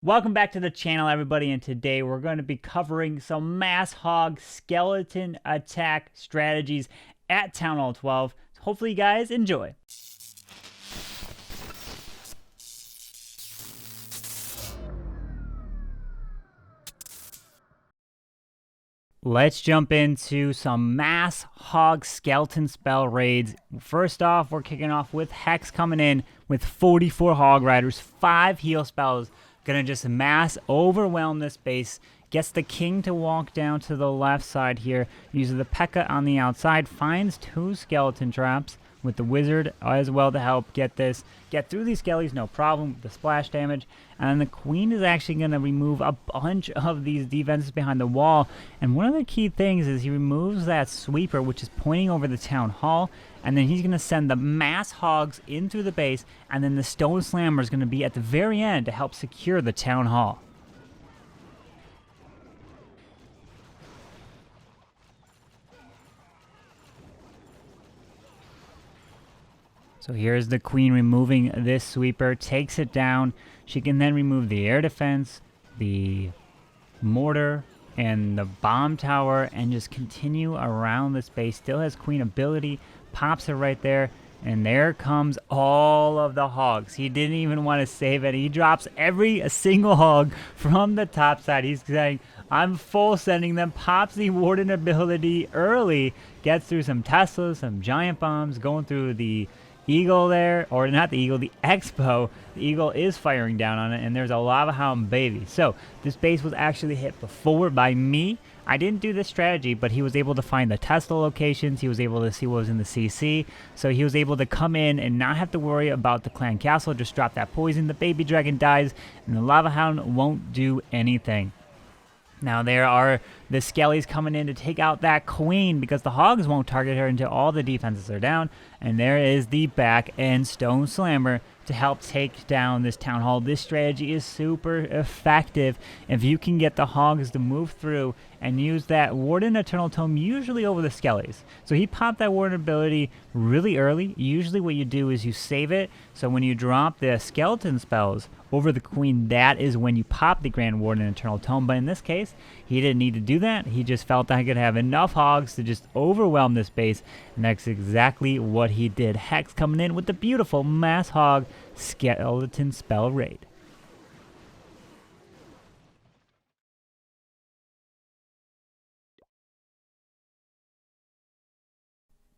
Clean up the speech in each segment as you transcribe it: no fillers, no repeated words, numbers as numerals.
Welcome back to the channel, everybody, and today we're going to be covering some mass hog skeleton attack strategies at Town Hall 12. Hopefully you guys enjoy. Let's jump into some mass hog skeleton spell raids. First off, we're kicking off with Hex coming in with 44 hog riders, 5 heal spells. Gonna just mass overwhelm this base. Gets the king to walk down to the left side here. Uses the P.E.K.K.A on the outside. Finds 2 skeleton traps with the wizard as well to help get through these skellies, no problem with the splash damage. And then the queen is actually going to remove a bunch of these defenses behind the wall. And one of the key things is he removes that sweeper, which is pointing over the town hall. And then he's going to send the mass hogs in through the base. And then the stone slammer is going to be at the very end to help secure the town hall. So here's the queen removing this sweeper, takes it down. She can then remove the air defense, the mortar, and the bomb tower, and just continue around this base. Still has queen ability, pops it right there, and there comes all of the hogs. He didn't even want to save it. He drops every single hog from the top side. He's saying, I'm full sending them, pops the warden ability early, gets through some Teslas, some giant bombs, going through the eagle there, or not the eagle, the expo. The eagle is firing down on it, and there's a lava hound baby. So this base was actually hit before by me. I didn't do this strategy, but he was able to find the Tesla locations. He was able to see what was in the CC. So he was able to come in and not have to worry about the clan castle. Just drop that poison. The baby dragon dies, and the lava hound won't do anything. Now there are the Skellies coming in to take out that queen because the hogs won't target her until all the defenses are down. And there is the back end stone slammer to help take down this town hall. This strategy is super effective if you can get the hogs to move through and use that warden eternal tome usually over the Skellies. So he popped that warden ability really early. Usually what you do is you save it, so when you drop the skeleton spells over the queen, that is when you pop the grand warden eternal tome. But in this case, he didn't need to do that. He just felt I could have enough hogs to just overwhelm this base, and that's exactly what he did. Hex coming in with the beautiful mass hog skeleton spell raid.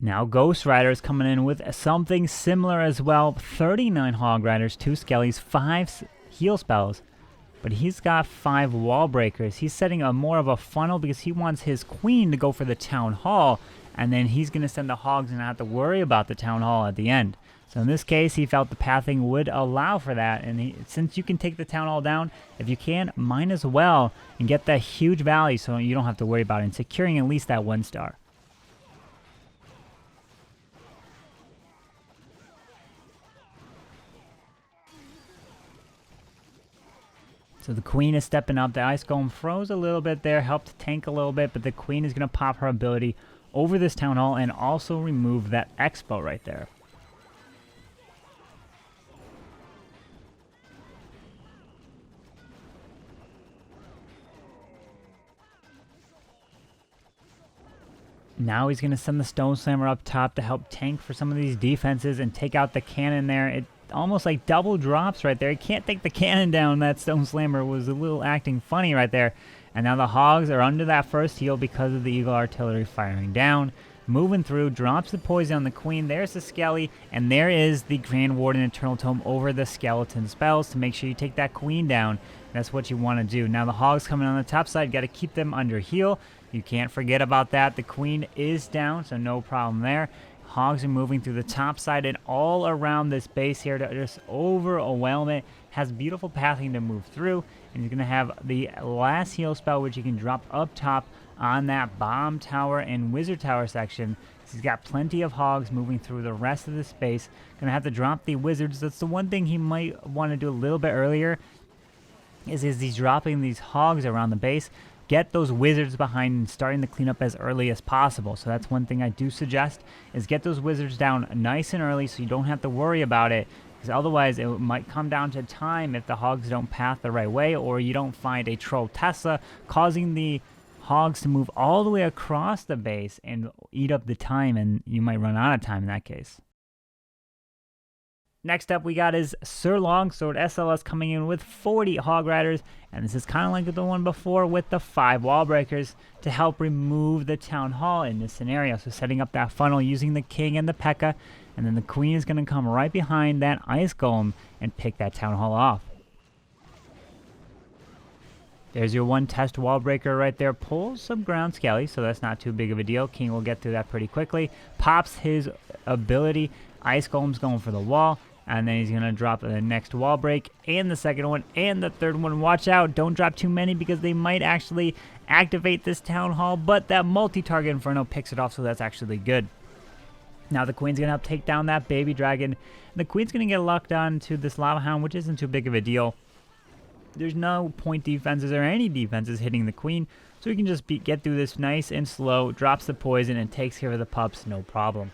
Now Ghost Riders coming in with something similar as well. 39 Hog Riders, 2 Skellies, 5 heal spells. But he's got 5 wall breakers. He's setting a more of a funnel because he wants his queen to go for the town hall. And then he's going to send the hogs and not have to worry about the town hall at the end. So in this case, he felt the pathing would allow for that. And since you can take the town hall down, if you can, might as well and get that huge valley so you don't have to worry about it. And securing at least that 1 star. So the queen is stepping up. The ice golem froze a little bit there, helped tank a little bit, but the queen is going to pop her ability over this town hall and also remove that expo right there. Now he's going to send the stone slammer up top to help tank for some of these defenses and take out the cannon there. It almost like double drops right there. He can't take the cannon down. That stone slammer was a little acting funny right there. And now the hogs are under that first heal because of the eagle artillery firing down. Moving through, drops the poison on the queen. There's the skelly, and there is the grand warden eternal tome over the skeleton spells to make sure you take that queen down. That's what you want to do. Now the hogs coming on the top side, got to keep them under heal. You can't forget about that. The queen is down, so no problem there. Hogs are moving through the top side and all around this base here to just overwhelm it. Has beautiful pathing to move through, and you're going to have the last heal spell, which you can drop up top on that bomb tower and wizard tower section. He's got plenty of hogs moving through the rest of the space. Going to have to drop the wizards. That's the one thing he might want to do a little bit earlier, is he's dropping these hogs around the base. Get those wizards behind and starting the cleanup as early as possible. So that's one thing I do suggest, is get those wizards down nice and early so you don't have to worry about it because otherwise it might come down to time if the hogs don't path the right way, or you don't find a troll Tesla, causing the hogs to move all the way across the base and eat up the time, and you might run out of time in that case. Next up we got is Sir Longsword SLS coming in with 40 Hog Riders, and this is kind of like the one before with the 5 wall breakers to help remove the Town Hall in this scenario. So setting up that funnel using the King and the P.E.K.K.A, and then the Queen is going to come right behind that Ice Golem and pick that Town Hall off. There's your one test wall breaker right there. Pulls some ground Skelly, so that's not too big of a deal. King will get through that pretty quickly. Pops his ability. Ice Golem's going for the wall. And then he's going to drop the next wall break and the second one and the third one. Watch out. Don't drop too many because they might actually activate this Town Hall. But that multi-target Inferno picks it off, so that's actually good. Now the Queen's going to help take down that baby dragon. The Queen's going to get locked on to this Lava Hound, which isn't too big of a deal. There's no point defenses or any defenses hitting the Queen. So we can just get through this nice and slow. Drops the poison and takes care of the pups, no problem.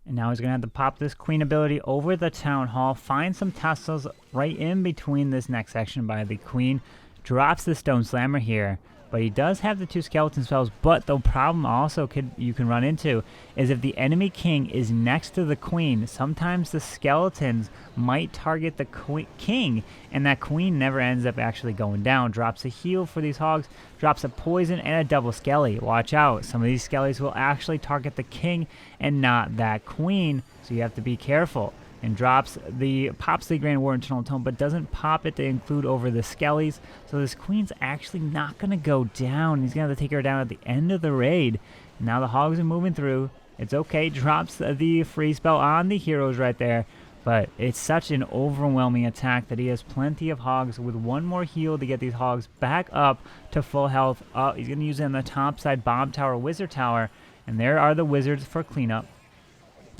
And now he's going to have to pop this Queen ability over the Town Hall, find some Teslas right in between this next section by the Queen, drops the Stone Slammer here, but he does have the 2 skeleton spells. But the problem also you can run into is if the enemy king is next to the Queen, sometimes the skeletons might target the king, and that Queen never ends up actually going down. Drops a heal for these hogs, drops a poison and a double Skelly. Watch out, some of these Skellies will actually target the king and not that Queen, so you have to be careful. And pops the Grand War Internal Tome, but doesn't pop it to include over the Skellies. So this Queen's actually not going to go down. He's going to have to take her down at the end of the raid. And now the hogs are moving through. It's okay. Drops the free spell on the heroes right there. But it's such an overwhelming attack that he has plenty of hogs with one more heal to get these hogs back up to full health. He's going to use it on the top side Bomb Tower, Wizard Tower. And there are the wizards for cleanup.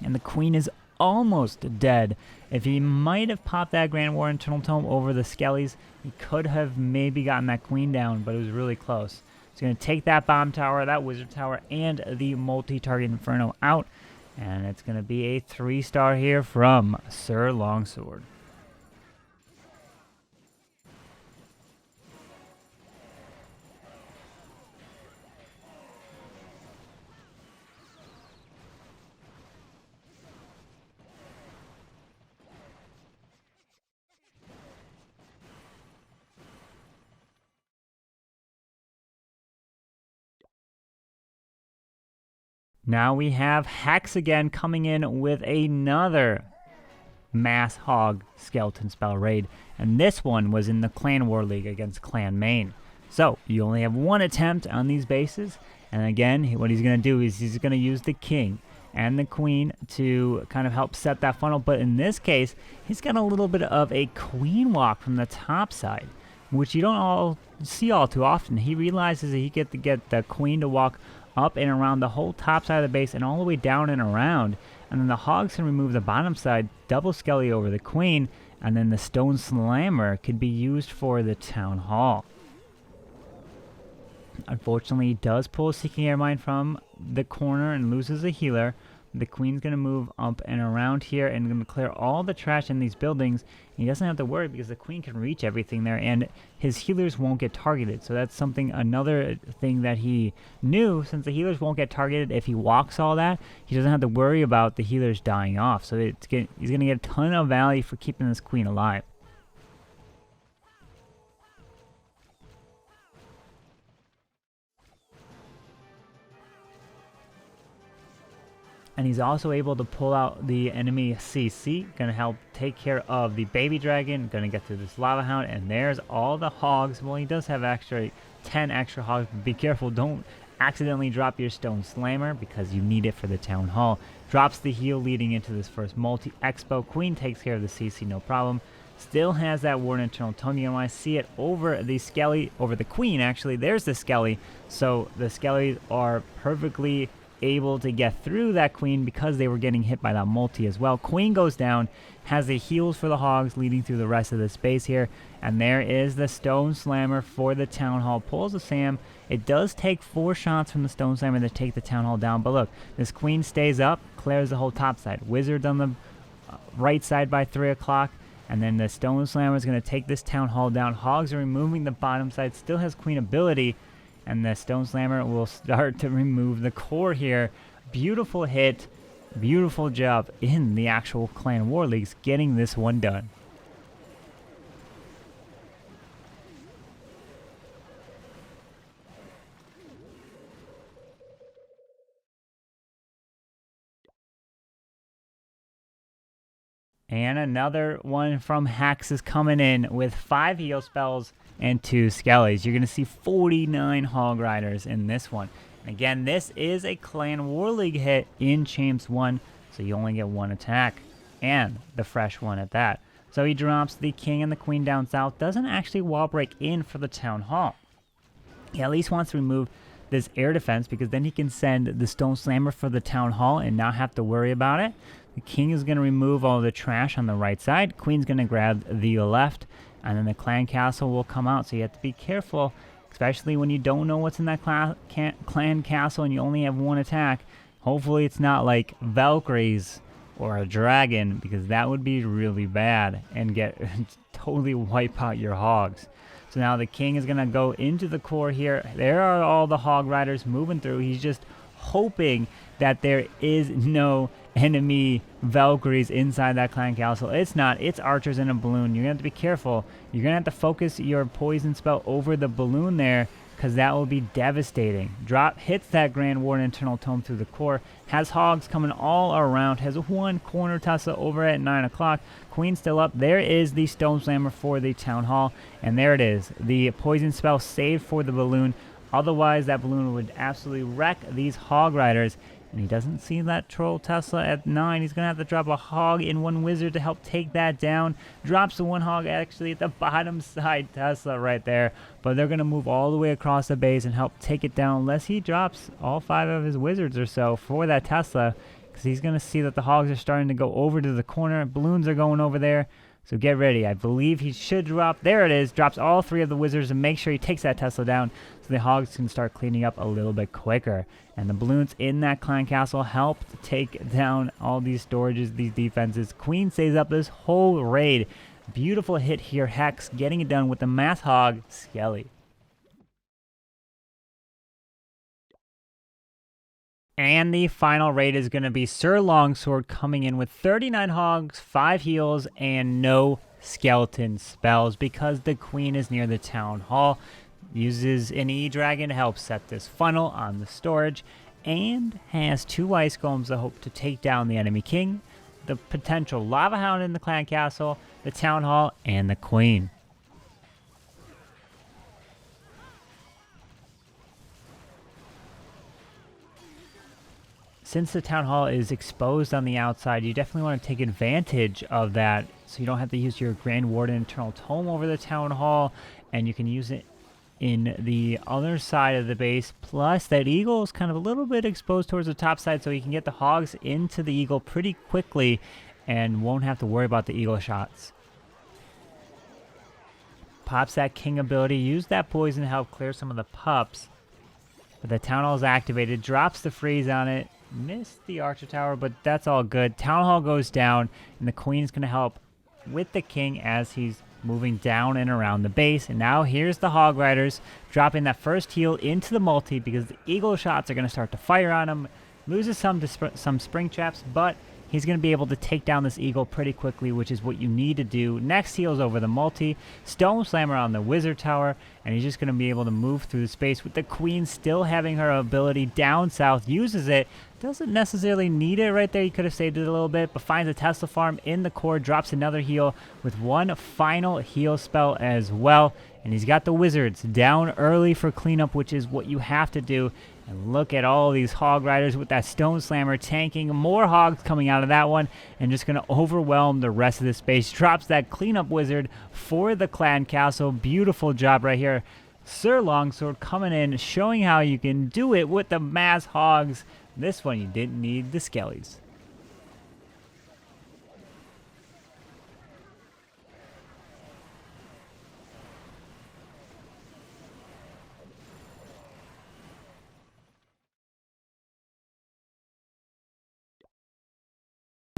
And the Queen is almost dead. If he might have popped that Grand War Internal Tome over the Skellies, he could have maybe gotten that Queen down, but it was really close. He's going to take that Bomb Tower, that Wizard Tower, and the multi-target Inferno out, and it's going to be a 3-star here from Sir Longsword. Now we have Hex again coming in with another Mass Hog Skeleton Spell raid, and this one was in the Clan War League against Clan Main. So you only have one attempt on these bases, and again what he's going to do is he's going to use the King and the Queen to kind of help set that funnel, but in this case he's got a little bit of a Queen walk from the top side, which you don't all see all too often. He realizes that he get to get the Queen to walk up and around the whole top side of the base and all the way down and around, and then the hogs can remove the bottom side, double Skelly over the Queen, and then the Stone Slammer could be used for the Town Hall. Unfortunately, he does pull a Seeking Air Mine from the corner and loses a healer. The Queen's going to move up and around here and going to clear all the trash in these buildings. He doesn't have to worry because the Queen can reach everything there, and his healers won't get targeted. So that's another thing that he knew, since the healers won't get targeted if he walks all that. He doesn't have to worry about the healers dying off. So he's going to get a ton of value for keeping this Queen alive. And he's also able to pull out the enemy CC, going to help take care of the baby dragon, going to get through this Lava Hound, and there's all the hogs. Well, he does have 10 extra hogs, but be careful, don't accidentally drop your Stone Slammer because you need it for the Town Hall. Drops the heal leading into this first multi-expo. Queen takes care of the CC, no problem. Still has that Warden Eternal Tome. You want to see it over the Skelly, over the Queen actually. There's the Skelly, so the Skellies are perfectly able to get through that queen because they were getting hit by that multi as well. Queen goes down, has the heals for the hogs leading through the rest of the space here, and there is the Stone Slammer for the Town Hall. Pulls the Sam. It does take 4 shots from the Stone Slammer to take the Town Hall down, but look, this queen stays up, clears the whole top side. Wizards on the right side by 3 o'clock, and then the Stone Slammer is going to take this Town Hall down. Hogs are removing the bottom side, still has queen ability, and the Stone Slammer will start to remove the core here. Beautiful hit. Beautiful job in the actual Clan War Leagues getting this one done. And another one from Hex is coming in with 5 heal spells and 2 Skellies. You're going to see 49 Hog Riders in this one. Again, this is a Clan War League hit in Champs 1, so you only get 1 attack, and the fresh one at that. So he drops the King and the Queen down south, doesn't actually wall break in for the Town Hall. He at least wants to remove this air defense because then he can send the Stone Slammer for the Town Hall and not have to worry about it. The King is going to remove all the trash on the right side. Queen's going to grab the left, and then the Clan Castle will come out, so you have to be careful, especially when you don't know what's in that clan castle and you only have 1 attack. Hopefully it's not like Valkyries or a dragon, because that would be really bad and get totally wipe out your hogs. So now the King is going to go into the core here. There are all the Hog Riders moving through. He's just hoping that there is no enemy Valkyries inside that clan castle. It's not. It's archers in a balloon. You're going to have to be careful. You're going to have to focus your poison spell over the balloon there, because that will be devastating. Drop hits that Grand Warden Internal Tome through the core. Has hogs coming all around. Has 1 corner Tessa over at 9 o'clock. Queen still up. There is the Stone Slammer for the Town Hall. And there it is. The poison spell saved for the balloon. Otherwise, that balloon would absolutely wreck these Hog Riders. And he doesn't see that Troll Tesla at 9. He's going to have to drop a Hog in 1 Wizard to help take that down. Drops the 1 Hog actually at the bottom side Tesla right there. But they're going to move all the way across the base and help take it down, unless he drops all 5 of his Wizards or so for that Tesla. Because he's going to see that the Hogs are starting to go over to the corner. Balloons are going over there. So get ready. I believe he should drop. There it is. Drops all 3 of the Wizards and make sure he takes that Tesla down so the Hogs can start cleaning up a little bit quicker. And the balloons in that clan castle help to take down all these storages, these defenses. Queen stays up this whole raid. Beautiful hit here. Hex getting it done with the Mass Hog Skelly. And the final raid is going to be Sir Longsword coming in with 39 hogs, 5 heals, and no skeleton spells because the Queen is near the Town Hall. Uses an E-Dragon to help set this funnel on the storage, and has 2 Ice Golems that hope to take down the enemy King, the potential Lava Hound in the Clan Castle, the Town Hall, and the Queen. Since the Town Hall is exposed on the outside, you definitely want to take advantage of that so you don't have to use your Grand Warden Internal Tome over the Town Hall, and you can use it in the other side of the base. Plus, that Eagle is kind of a little bit exposed towards the top side, so you can get the Hogs into the Eagle pretty quickly and won't have to worry about the Eagle shots. Pops that King ability, use that poison to help clear some of the pups. But the Town Hall is activated, drops the freeze on it. Missed the Archer Tower, but that's all good. Town Hall goes down, and the Queen's going to help with the King as he's moving down and around the base. And now here's the Hog Riders dropping that first heal into the multi because the Eagle shots are going to start to fire on him. Loses some Spring Traps, but he's going to be able to take down this Eagle pretty quickly, which is what you need to do. Next heals over the multi, Stone Slammer on the Wizard Tower, and he's just going to be able to move through the space with the Queen still having her ability down south. Uses it, doesn't necessarily need it right there. He could have saved it a little bit, but finds a Tesla farm in the core, drops another heal with 1 final heal spell as well. And he's got the Wizards down early for cleanup, which is what you have to do. And look at all these Hog Riders with that Stone Slammer tanking. More Hogs coming out of that one and just going to overwhelm the rest of the space. Drops that Cleanup Wizard for the Clan Castle. Beautiful job right here. Sir Longsword coming in, showing how you can do it with the Mass Hogs. This one you didn't need the Skellies.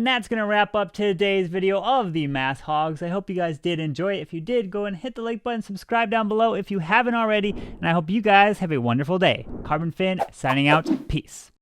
And that's going to wrap up today's video of the Mass Hogs. I hope you guys did enjoy it. If you did, go and hit the like button, subscribe down below if you haven't already, and I hope you guys have a wonderful day. Carbonfin signing out. Peace.